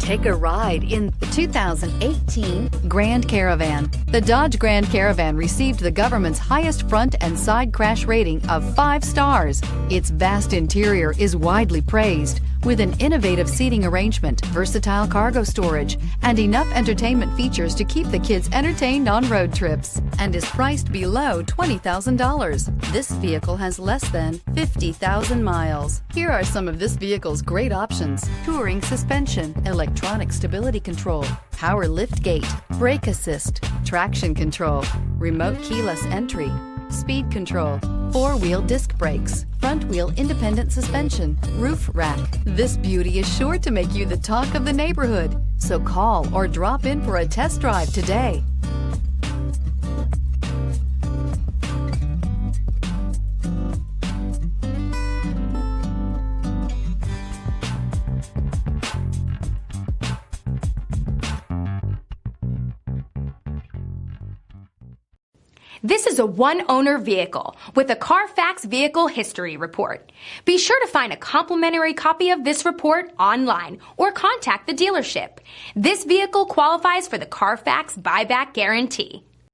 Take a ride in the 2018 Grand Caravan. The Dodge Grand Caravan received the government's highest front and side crash rating of 5 stars. Its vast interior is widely praised, with an innovative seating arrangement, versatile cargo storage, and enough entertainment features to keep the kids entertained on road trips, and is priced below $20,000. This vehicle has less than 50,000 miles. Here are some of this vehicle's great options: touring suspension, electronic stability control, power lift gate, brake assist, traction control, remote keyless entry, speed control, 4-wheel disc brakes, front-wheel independent suspension, roof rack. This beauty is sure to make you the talk of the neighborhood. So call or drop in for a test drive today. This is a one-owner vehicle with a Carfax Vehicle History Report. Be sure to find a complimentary copy of this report online or contact the dealership. This vehicle qualifies for the Carfax Buyback Guarantee.